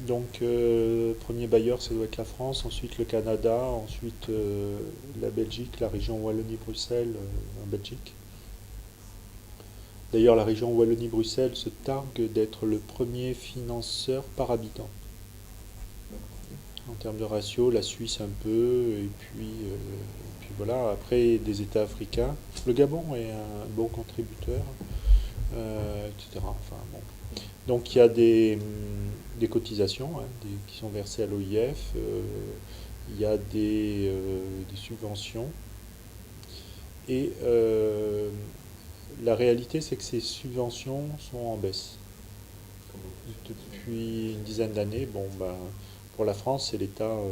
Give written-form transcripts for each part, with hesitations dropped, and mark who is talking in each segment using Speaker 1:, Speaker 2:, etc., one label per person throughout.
Speaker 1: Donc, premier bailleur, ça doit être la France, ensuite le Canada, ensuite la Belgique, la région Wallonie-Bruxelles en Belgique. D'ailleurs, la région Wallonie-Bruxelles se targue d'être le premier financeur par habitant. En termes de ratio, la Suisse un peu, et puis voilà, après des États africains. Le Gabon est un bon contributeur, etc. Enfin, bon. Donc il y a des cotisations qui sont versées à l'OIF, il y a des subventions, et la réalité c'est que ces subventions sont en baisse. Depuis une dizaine d'années, bon, ben, pour la France, c'est disons,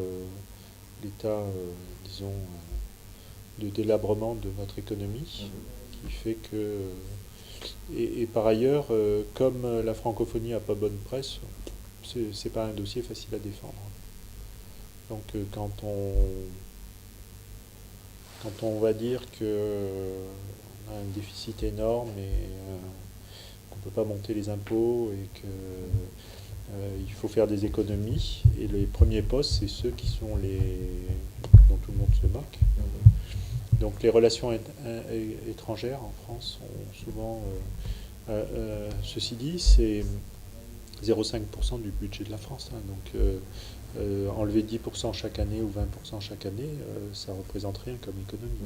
Speaker 1: de délabrement de notre économie qui fait que. Et par ailleurs, comme la francophonie n'a pas bonne presse, c'est pas un dossier facile à défendre. Donc quand on va dire qu'on a un déficit énorme et qu'on ne peut pas monter les impôts et qu'il faut faire des économies, et les premiers postes, c'est ceux dont tout le monde se moque. Donc les relations étrangères en France sont souvent. Ceci dit, c'est 0,5% du budget de la France. Donc enlever 10% chaque année ou 20% chaque année, ça représente rien comme économie.